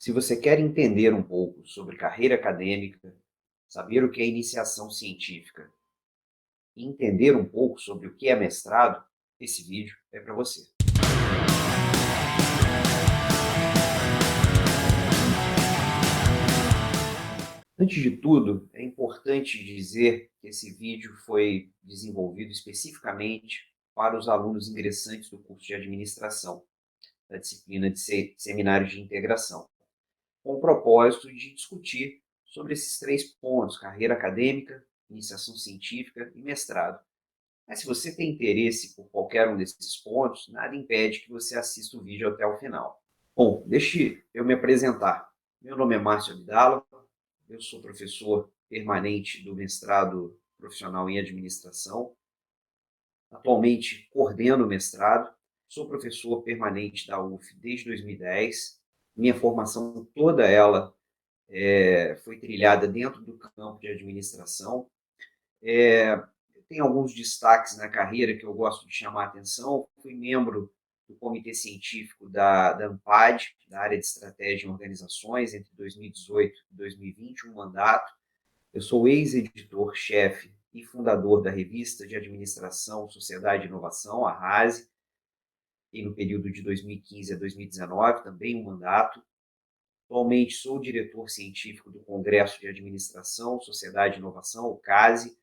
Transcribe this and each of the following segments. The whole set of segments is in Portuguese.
Se você quer entender um pouco sobre carreira acadêmica, saber o que é iniciação científica e entender um pouco sobre o que é mestrado, esse vídeo é para você. Antes de tudo, é importante dizer que esse vídeo foi desenvolvido especificamente para os alunos ingressantes do curso de administração, da disciplina de seminários de integração, com o propósito de discutir sobre esses três pontos: carreira acadêmica, iniciação científica e mestrado. Mas se você tem interesse por qualquer um desses pontos, nada impede que você assista o vídeo até o final. Bom, deixe eu me apresentar. Meu nome é Márcio Abdala, eu sou professor permanente do mestrado profissional em administração. Atualmente coordeno o mestrado, sou professor permanente da UF desde 2010. Minha formação toda ela foi trilhada dentro do campo de administração. Tem alguns destaques na carreira que eu gosto de chamar a atenção. Fui membro do comitê científico da ANPAD, da área de estratégia em organizações, entre 2018 e 2020, um mandato. Eu sou ex-editor-chefe e fundador da revista de administração Sociedade e Inovação, a RASE, e no período de 2015 a 2019, também um mandato. Atualmente sou diretor científico do Congresso de Administração, Sociedade e Inovação, o CASE,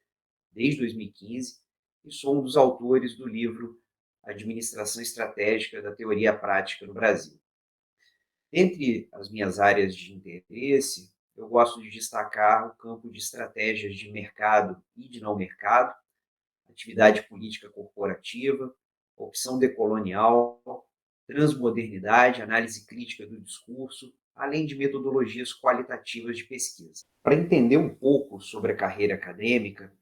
desde 2015, e sou um dos autores do livro Administração Estratégica da Teoria Prática no Brasil. Entre as minhas áreas de interesse, eu gosto de destacar o campo de estratégias de mercado e de não mercado, atividade política corporativa, opção decolonial, transmodernidade, análise crítica do discurso, além de metodologias qualitativas de pesquisa. Para entender um pouco sobre a carreira acadêmica,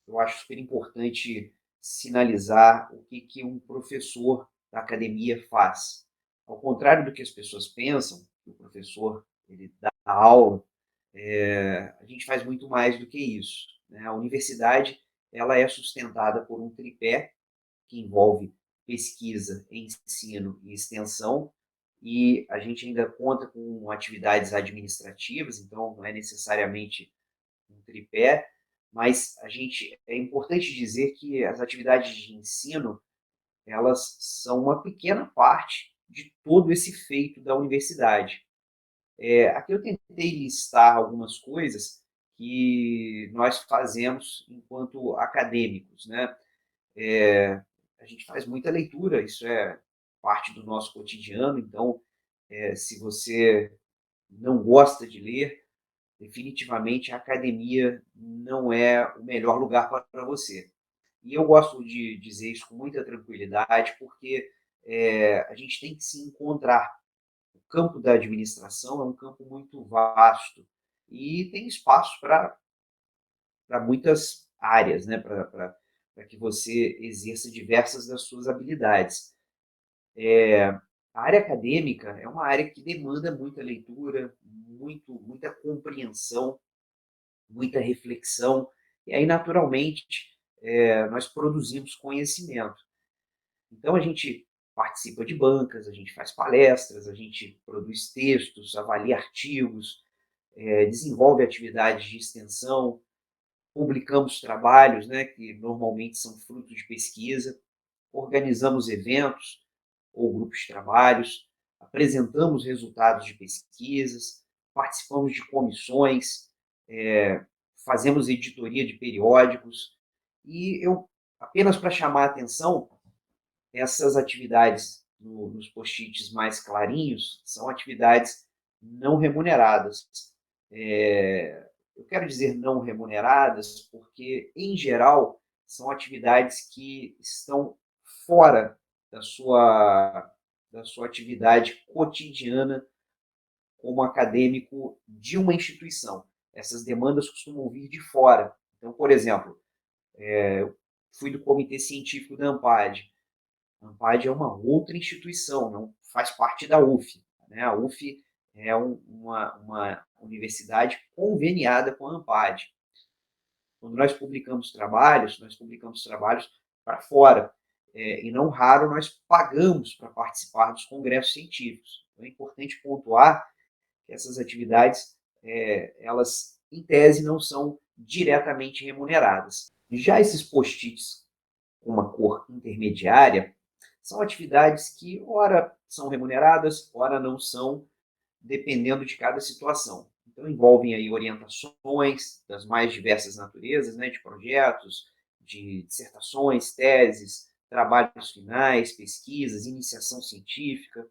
eu acho super importante sinalizar o que um professor da academia faz. Ao contrário do que as pessoas pensam, que o professor ele dá aula, a gente faz muito mais do que isso, né? A universidade ela é sustentada por um tripé que envolve pesquisa, ensino e extensão, e a gente ainda conta com atividades administrativas, então não é necessariamente um tripé, mas é importante dizer que as atividades de ensino, elas são uma pequena parte de todo esse feito da universidade. Aqui eu tentei listar algumas coisas que nós fazemos enquanto acadêmicos, né? A gente faz muita leitura, isso é parte do nosso cotidiano, então, se você não gosta de ler, definitivamente a academia não é o melhor lugar para você. E eu gosto de dizer isso com muita tranquilidade, porque a gente tem que se encontrar. O campo da administração é um campo muito vasto e tem espaço para muitas áreas, né? Para que você exerça diversas das suas habilidades. A área acadêmica é uma área que demanda muita leitura, muita compreensão, muita reflexão, e aí, naturalmente, nós produzimos conhecimento. Então, a gente participa de bancas, a gente faz palestras, a gente produz textos, avalia artigos, desenvolve atividades de extensão, publicamos trabalhos, né, que normalmente são frutos de pesquisa, organizamos eventos ou grupos de trabalhos, apresentamos resultados de pesquisas, participamos de comissões, fazemos editoria de periódicos, e eu, apenas para chamar a atenção, essas atividades nos post-its mais clarinhos são atividades não remuneradas. Eu quero dizer não remuneradas porque, em geral, são atividades que estão fora da sua atividade cotidiana como acadêmico de uma instituição. Essas demandas costumam vir de fora. Então, por exemplo, eu fui do comitê científico da ANPAD. A ANPAD é uma outra instituição, não faz parte da UF, né? A UF é uma universidade conveniada com a ANPAD. Quando nós publicamos trabalhos para fora. E não raro nós pagamos para participar dos congressos científicos. Então, é importante pontuar que essas atividades, elas, em tese, não são diretamente remuneradas. Já esses post-its com uma cor intermediária são atividades que, ora, são remuneradas, ora não são, dependendo de cada situação. Então, envolvem aí orientações das mais diversas naturezas, né, de projetos, de dissertações, teses, trabalhos finais, pesquisas, iniciação científica,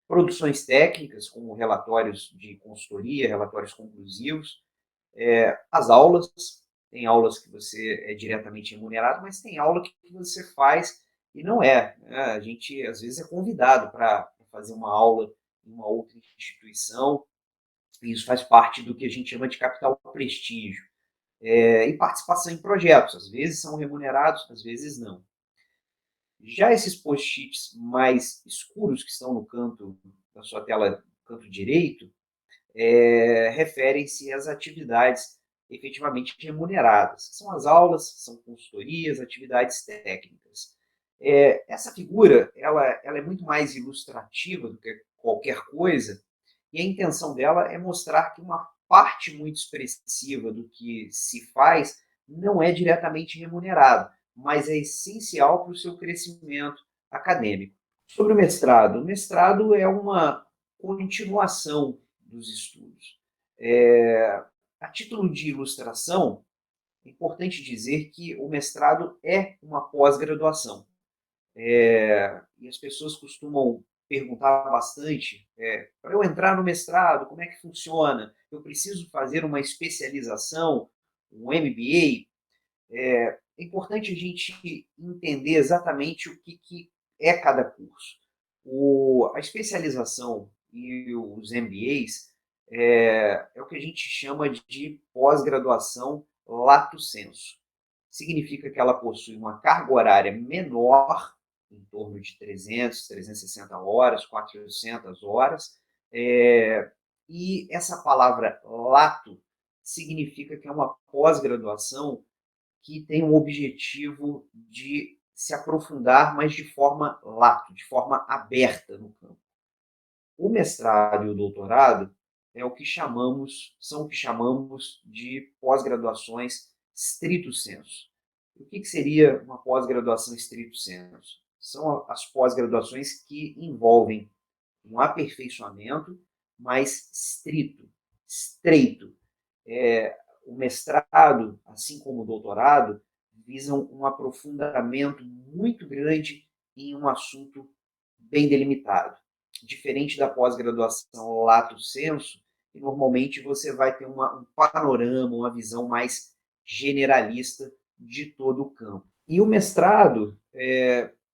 produções técnicas, como relatórios de consultoria, relatórios conclusivos, as aulas, tem aulas que você é diretamente remunerado, mas tem aula que você faz e não é, né? A gente, às vezes, é convidado para fazer uma aula em uma outra instituição, e isso faz parte do que a gente chama de capital prestígio. E participação em projetos, às vezes são remunerados, às vezes não. Já esses post-its mais escuros, que estão no canto da sua tela, canto direito, referem-se às atividades efetivamente remuneradas, que são as aulas, são consultorias, atividades técnicas. Essa figura ela é muito mais ilustrativa do que qualquer coisa, e a intenção dela é mostrar que uma parte muito expressiva do que se faz não é diretamente remunerado, mas é essencial para o seu crescimento acadêmico. Sobre o mestrado é uma continuação dos estudos. A título de ilustração, é importante dizer que o mestrado é uma pós-graduação. E as pessoas costumam perguntar bastante, para eu entrar no mestrado, como é que funciona? Eu preciso fazer uma especialização, um MBA? É importante a gente entender exatamente o que é cada curso. A especialização e os MBAs é o que a gente chama de pós-graduação lato sensu. Significa que ela possui uma carga horária menor, em torno de 300, 360 horas, 400 horas, e essa palavra lato significa que é uma pós-graduação que tem o objetivo de se aprofundar, mas de forma lato, de forma aberta no campo. O mestrado e o doutorado são o que chamamos de pós-graduações stricto sensu. O que seria uma pós-graduação stricto sensu? São as pós-graduações que envolvem um aperfeiçoamento mais estrito, estreito. O mestrado, assim como o doutorado, visam um aprofundamento muito grande em um assunto bem delimitado. Diferente da pós-graduação lato sensu, que normalmente você vai ter um panorama, uma visão mais generalista de todo o campo. E o mestrado,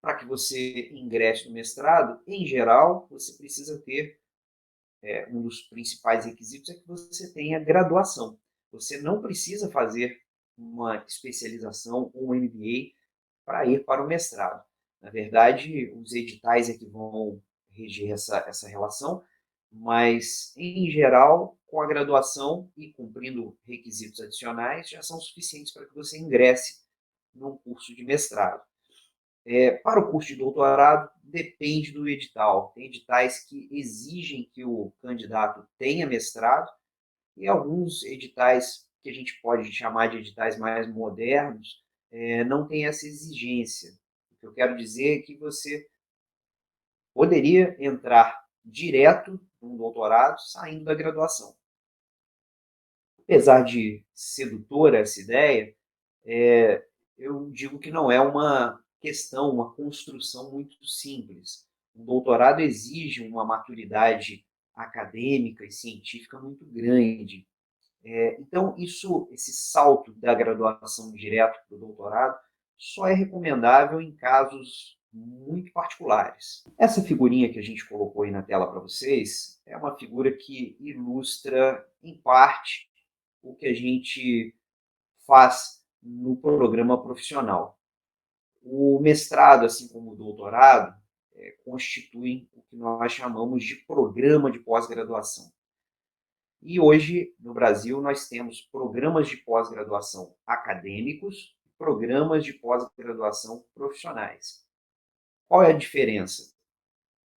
para que você ingresse no mestrado, em geral, você precisa ter, um dos principais requisitos é que você tenha graduação. Você não precisa fazer uma especialização ou um MBA para ir para o mestrado. Na verdade, os editais é que vão reger essa relação, mas, em geral, com a graduação e cumprindo requisitos adicionais, já são suficientes para que você ingresse num curso de mestrado. Para o curso de doutorado, depende do edital. Tem editais que exigem que o candidato tenha mestrado, e alguns editais que a gente pode chamar de editais mais modernos não tem essa exigência. O que eu quero dizer é que você poderia entrar direto num doutorado saindo da graduação. Apesar de sedutora essa ideia, eu digo que não é uma questão, uma construção muito simples. Um doutorado exige uma maturidade acadêmica e científica muito grande. Então, esse salto da graduação direto para o doutorado só é recomendável em casos muito particulares. Essa figurinha que a gente colocou aí na tela para vocês é uma figura que ilustra, em parte, o que a gente faz no programa profissional. O mestrado, assim como o doutorado, constituem o que nós chamamos de programa de pós-graduação. E hoje, no Brasil, nós temos programas de pós-graduação acadêmicos e programas de pós-graduação profissionais. Qual é a diferença?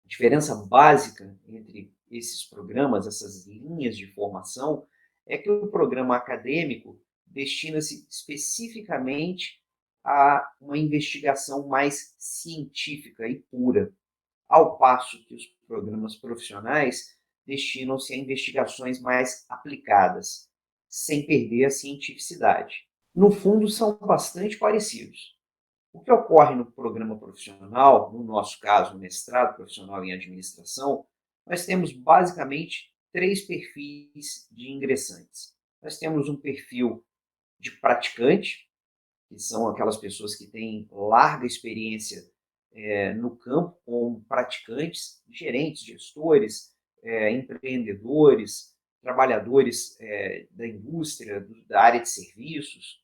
A diferença básica entre esses programas, essas linhas de formação, é que o programa acadêmico destina-se especificamente a uma investigação mais científica e pura, ao passo que os programas profissionais destinam-se a investigações mais aplicadas, sem perder a cientificidade. No fundo, são bastante parecidos. O que ocorre no programa profissional, no nosso caso, o mestrado profissional em administração, nós temos basicamente três perfis de ingressantes. Nós temos um perfil de praticante, que são aquelas pessoas que têm larga experiência no campo, como praticantes, gerentes, gestores, empreendedores, trabalhadores da indústria, da área de serviços.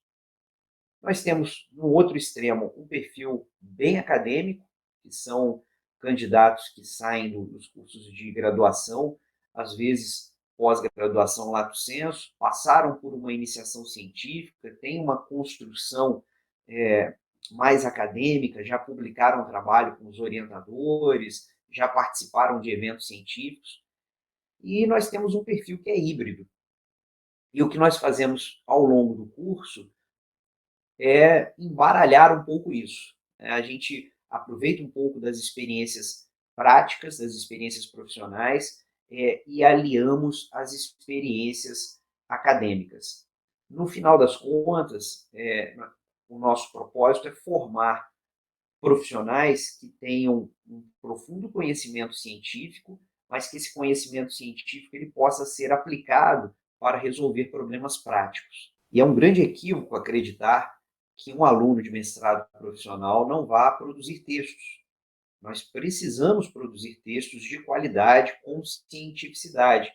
Nós temos, no outro extremo, um perfil bem acadêmico, que são candidatos que saem dos cursos de graduação, às vezes pós-graduação lato sensu, passaram por uma iniciação científica, têm uma construção mais acadêmica, já publicaram trabalho com os orientadores, já participaram de eventos científicos. E nós temos um perfil que é híbrido. E o que nós fazemos ao longo do curso é embaralhar um pouco isso. A gente aproveita um pouco das experiências práticas, das experiências profissionais, e aliamos as experiências acadêmicas. No final das contas, o nosso propósito é formar profissionais que tenham um profundo conhecimento científico, mas que esse conhecimento científico ele possa ser aplicado para resolver problemas práticos. E é um grande equívoco acreditar que um aluno de mestrado profissional não vá produzir textos. Nós precisamos produzir textos de qualidade, com cientificidade.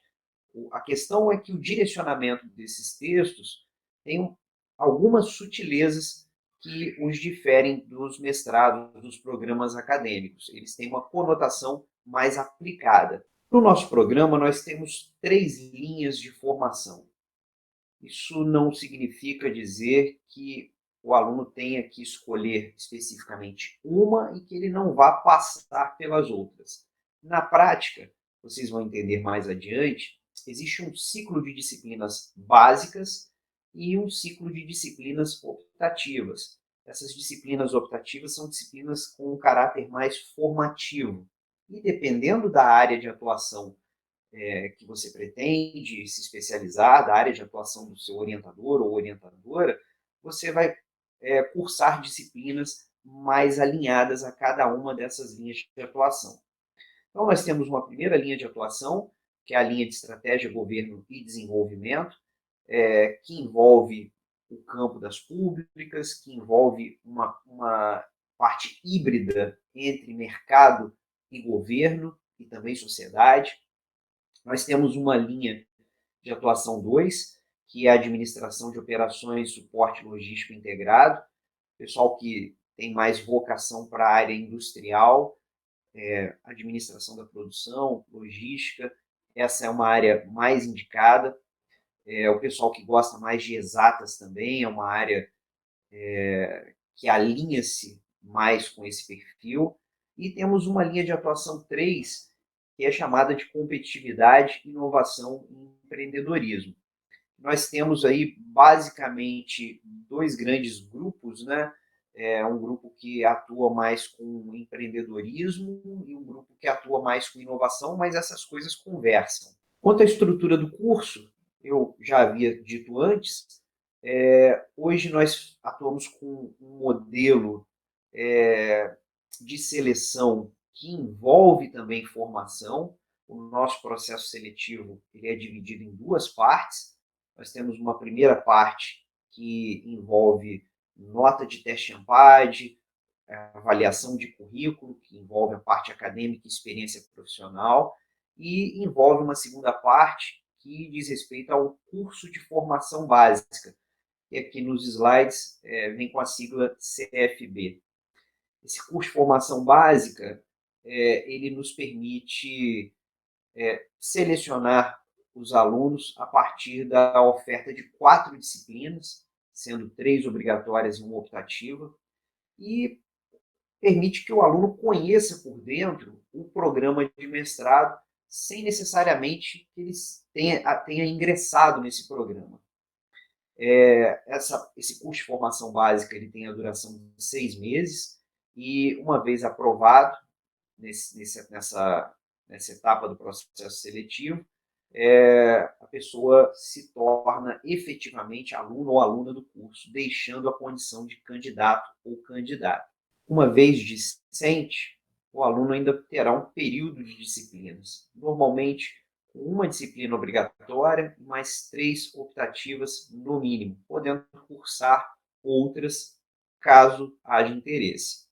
A questão é que o direcionamento desses textos tem algumas sutilezas que os diferem dos mestrados, dos programas acadêmicos. Eles têm uma conotação mais aplicada. No nosso programa, nós temos 3 linhas de formação. Isso não significa dizer que o aluno tenha que escolher especificamente uma e que ele não vá passar pelas outras. Na prática, vocês vão entender mais adiante, existe um ciclo de disciplinas básicas e um ciclo de disciplinas optativas. Essas disciplinas optativas são disciplinas com um caráter mais formativo. E dependendo da área de atuação que você pretende se especializar, da área de atuação do seu orientador ou orientadora, você vai cursar disciplinas mais alinhadas a cada uma dessas linhas de atuação. Então, nós temos uma primeira linha de atuação, que é a linha de estratégia, governo e desenvolvimento, que envolve o campo das públicas, que envolve uma parte híbrida entre mercado e governo e também sociedade. Nós temos uma linha de atuação 2, que é a administração de operações, suporte logístico integrado, pessoal que tem mais vocação para a área industrial, administração da produção, logística, essa é uma área mais indicada. O pessoal que gosta mais de exatas também é uma área que alinha-se mais com esse perfil. E temos uma linha de atuação 3, que é chamada de competitividade, inovação e empreendedorismo. Nós temos aí basicamente 2 grandes grupos, né? Um grupo que atua mais com empreendedorismo e um grupo que atua mais com inovação, mas essas coisas conversam. Quanto à estrutura do curso, eu já havia dito antes, hoje nós atuamos com um modelo de seleção que envolve também formação. O nosso processo seletivo ele é dividido em 2 partes. Nós temos uma primeira parte que envolve nota de teste ANPAD, avaliação de currículo, que envolve a parte acadêmica e experiência profissional, e envolve uma segunda parte que diz respeito ao curso de formação básica, que aqui nos slides vem com a sigla CFB. Esse curso de formação básica, ele nos permite selecionar os alunos a partir da oferta de 4 disciplinas, sendo 3 obrigatórias e uma optativa, e permite que o aluno conheça por dentro o programa de mestrado sem necessariamente que eles tenha ingressado nesse programa. Esse curso de formação básica ele tem a duração de 6 meses e, uma vez aprovado nessa etapa do processo seletivo, a pessoa se torna efetivamente aluno ou aluna do curso, deixando a condição de candidato ou candidata. Uma vez discente, o aluno ainda terá um período de disciplinas, normalmente com uma disciplina obrigatória e mais 3 optativas no mínimo, podendo cursar outras caso haja interesse.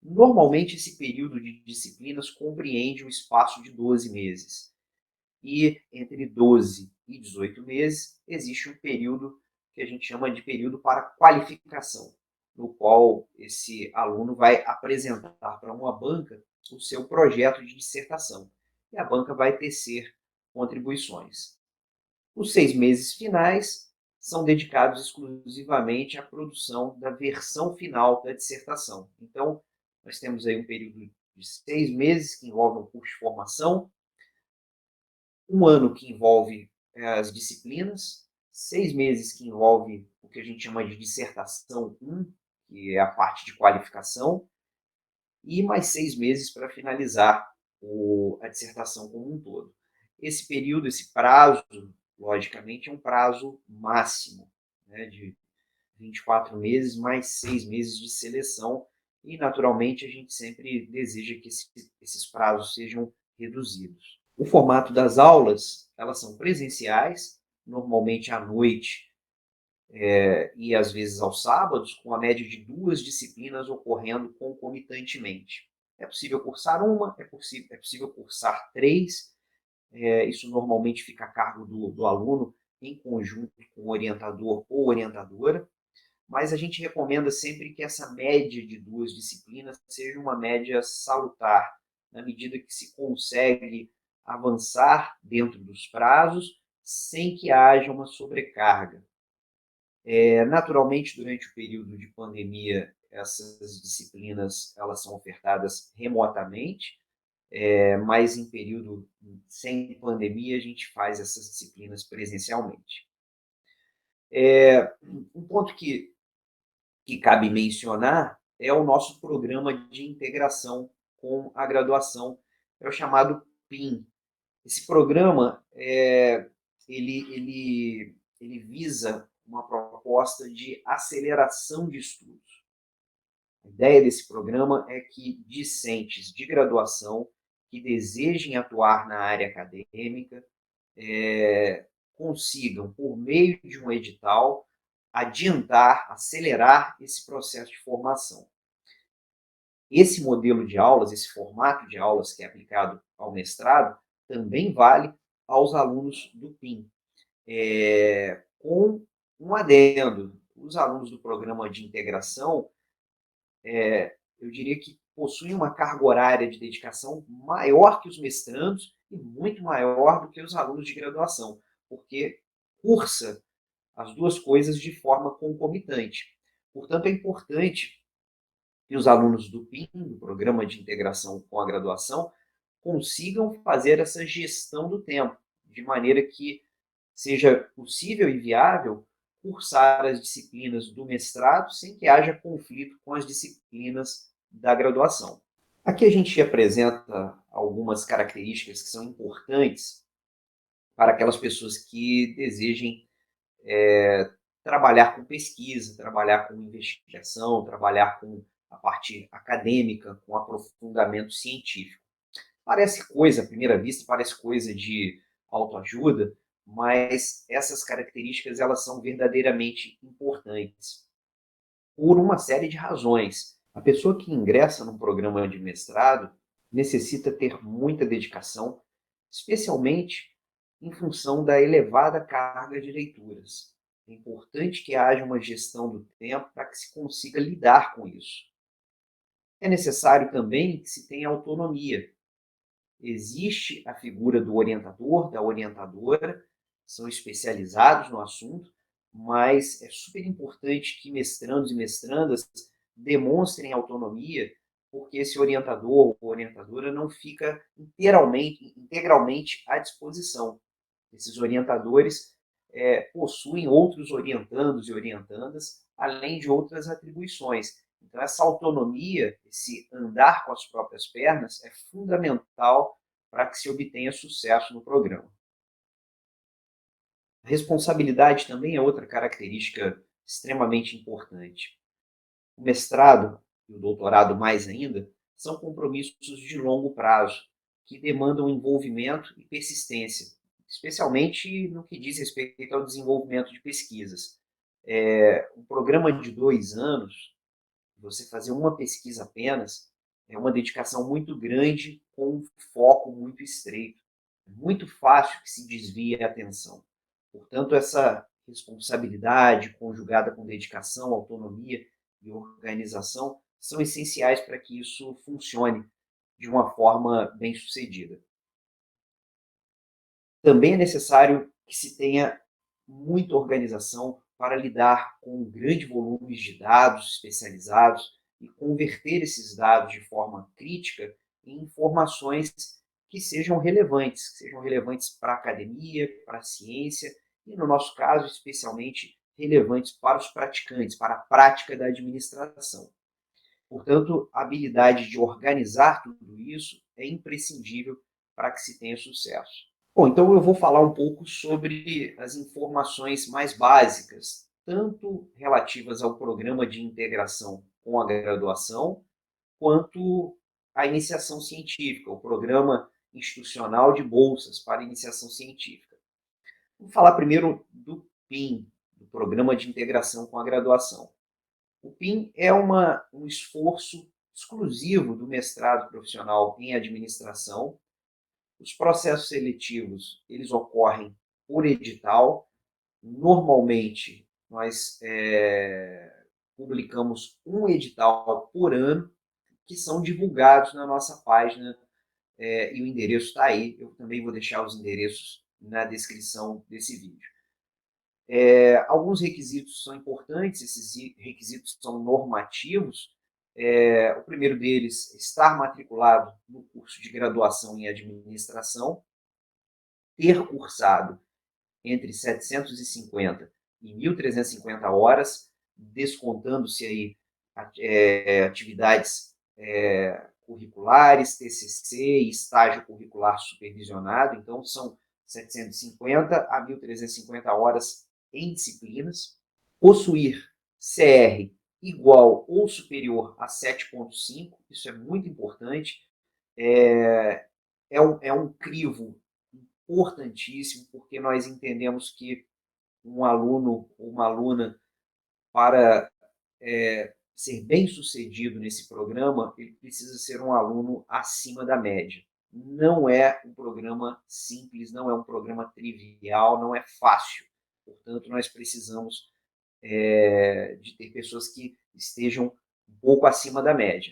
Normalmente, esse período de disciplinas compreende um espaço de 12 meses. E entre 12 e 18 meses existe um período que a gente chama de período para qualificação, no qual esse aluno vai apresentar para uma banca o seu projeto de dissertação. E a banca vai tecer contribuições. Os 6 meses finais são dedicados exclusivamente à produção da versão final da dissertação. Então, nós temos aí um período de 6 meses que envolve um curso de formação, um ano que envolve as disciplinas, 6 meses que envolve o que a gente chama de dissertação 1, que é a parte de qualificação, e mais 6 meses para finalizar a dissertação como um todo. Esse período, esse prazo, logicamente, é um prazo máximo, né, de 24 meses, mais 6 meses de seleção, e, naturalmente, a gente sempre deseja que esses prazos sejam reduzidos. O formato das aulas, elas são presenciais, normalmente à noite, e às vezes aos sábados, com a média de 2 disciplinas ocorrendo concomitantemente. É possível cursar uma, é possível cursar 3, isso normalmente fica a cargo do aluno em conjunto com o orientador ou orientadora, mas a gente recomenda sempre que essa média de 2 disciplinas seja uma média salutar, na medida que se consegue avançar dentro dos prazos sem que haja uma sobrecarga. Naturalmente, durante o período de pandemia, essas disciplinas elas são ofertadas remotamente, mas em período sem pandemia a gente faz essas disciplinas presencialmente. Um ponto que cabe mencionar é o nosso programa de integração com a graduação, é o chamado PIN. Esse programa ele visa uma proposta de aceleração de estudos. A ideia desse programa é que discentes de graduação que desejem atuar na área acadêmica consigam, por meio de um edital, adiantar, acelerar esse processo de formação. Esse modelo de aulas, esse formato de aulas que é aplicado ao mestrado, também vale aos alunos do PIN, com um adendo. Os alunos do programa de integração, eu diria que possuem uma carga horária de dedicação maior que os mestrandos e muito maior do que os alunos de graduação, porque cursa as duas coisas de forma concomitante. Portanto, é importante que os alunos do PIN, do Programa de Integração com a Graduação, consigam fazer essa gestão do tempo, de maneira que seja possível e viável cursar as disciplinas do mestrado sem que haja conflito com as disciplinas da graduação. Aqui a gente apresenta algumas características que são importantes para aquelas pessoas que desejem trabalhar com pesquisa, trabalhar com investigação, trabalhar com a parte acadêmica, com aprofundamento científico. Parece coisa, à primeira vista, parece coisa de autoajuda, mas essas características elas são verdadeiramente importantes por uma série de razões. A pessoa que ingressa num programa de mestrado necessita ter muita dedicação, especialmente em função da elevada carga de leituras. É importante que haja uma gestão do tempo para que se consiga lidar com isso. É necessário também que se tenha autonomia. Existe a figura do orientador, da orientadora, são especializados no assunto, mas é super importante que mestrandos e mestrandas demonstrem autonomia, porque esse orientador ou orientadora não fica integralmente à disposição. Esses orientadores possuem outros orientandos e orientandas, além de outras atribuições. Então, essa autonomia, esse andar com as próprias pernas, é fundamental para que se obtenha sucesso no programa. A responsabilidade também é outra característica extremamente importante. O mestrado e o doutorado mais ainda são compromissos de longo prazo, que demandam envolvimento e persistência, especialmente no que diz respeito ao desenvolvimento de pesquisas. Um programa de 2 anos, você fazer uma pesquisa apenas, é uma dedicação muito grande com um foco muito estreito. É muito fácil que se desvie a atenção. Portanto, essa responsabilidade conjugada com dedicação, autonomia e organização são essenciais para que isso funcione de uma forma bem-sucedida. Também é necessário que se tenha muita organização para lidar com grandes volumes de dados especializados e converter esses dados de forma crítica em informações que sejam relevantes para a academia, para a ciência e, no nosso caso, especialmente relevantes para os praticantes, para a prática da administração. Portanto, a habilidade de organizar tudo isso é imprescindível para que se tenha sucesso. Bom, então eu vou falar um pouco sobre as informações mais básicas, tanto relativas ao programa de integração com a graduação, quanto à iniciação científica, o programa institucional de bolsas para iniciação científica. Vou falar primeiro do PIN, do Programa de Integração com a Graduação. O PIN é um esforço exclusivo do mestrado profissional em administração. Os processos seletivos, eles ocorrem por edital. Normalmente, nós publicamos um edital por ano, que são divulgados na nossa página, e o endereço está aí. Eu também vou deixar os endereços na descrição desse vídeo. Alguns requisitos são importantes, esses requisitos são normativos. O primeiro deles, estar matriculado no curso de graduação em administração, ter cursado entre 750 e 1.350 horas, descontando-se aí atividades curriculares, TCC e estágio curricular supervisionado. Então, são 750 a 1.350 horas em disciplinas. Possuir CR igual ou superior a 7,5, isso é muito importante. É um crivo importantíssimo, porque nós entendemos que um aluno ou uma aluna, para ser bem sucedido nesse programa, ele precisa ser um aluno acima da média. Não é um programa simples, não é um programa trivial, não é fácil. Portanto, nós precisamos de ter pessoas que estejam um pouco acima da média.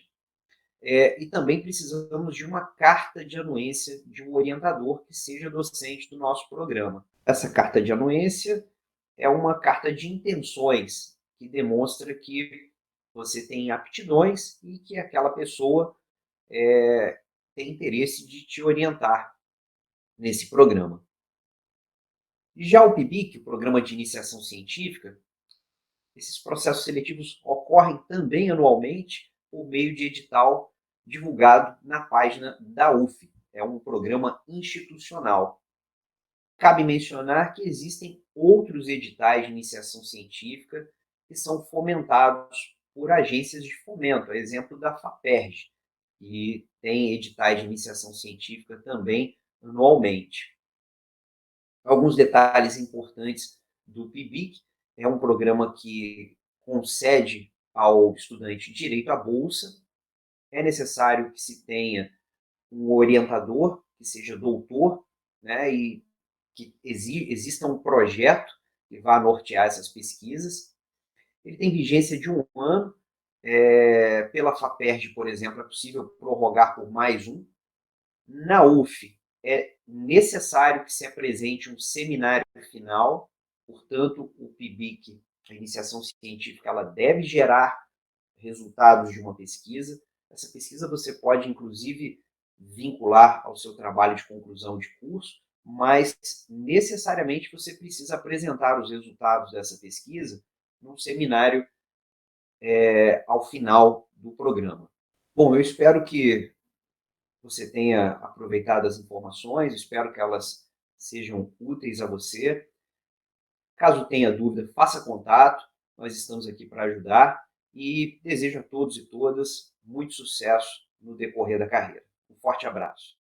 E também precisamos de uma carta de anuência de um orientador que seja docente do nosso programa. Essa carta de anuência é uma carta de intenções que demonstra que você tem aptidões e que aquela pessoa tem interesse de te orientar nesse programa. E já o PIBIC, o Programa de Iniciação Científica, esses processos seletivos ocorrem também anualmente por meio de edital divulgado na página da UF. É um programa institucional. Cabe mencionar que existem outros editais de iniciação científica que são fomentados por agências de fomento, a exemplo da FAPERJ, que tem editais de iniciação científica também anualmente. Alguns detalhes importantes do PIBIC: é um programa que concede ao estudante direito à bolsa. É necessário que se tenha um orientador que seja doutor, né, e que exista um projeto que vá nortear essas pesquisas. Ele tem vigência de 1 ano. Pela FAPERJ, por exemplo, é possível prorrogar por mais um. Na UF, é necessário que se apresente um seminário final. Portanto, o PIBIC, a iniciação científica, ela deve gerar resultados de uma pesquisa. Essa pesquisa você pode, inclusive, vincular ao seu trabalho de conclusão de curso, mas necessariamente você precisa apresentar os resultados dessa pesquisa num seminário ao final do programa. Bom, eu espero que você tenha aproveitado as informações, espero que elas sejam úteis a você. Caso tenha dúvida, faça contato, nós estamos aqui para ajudar e desejo a todos e todas muito sucesso no decorrer da carreira. Um forte abraço.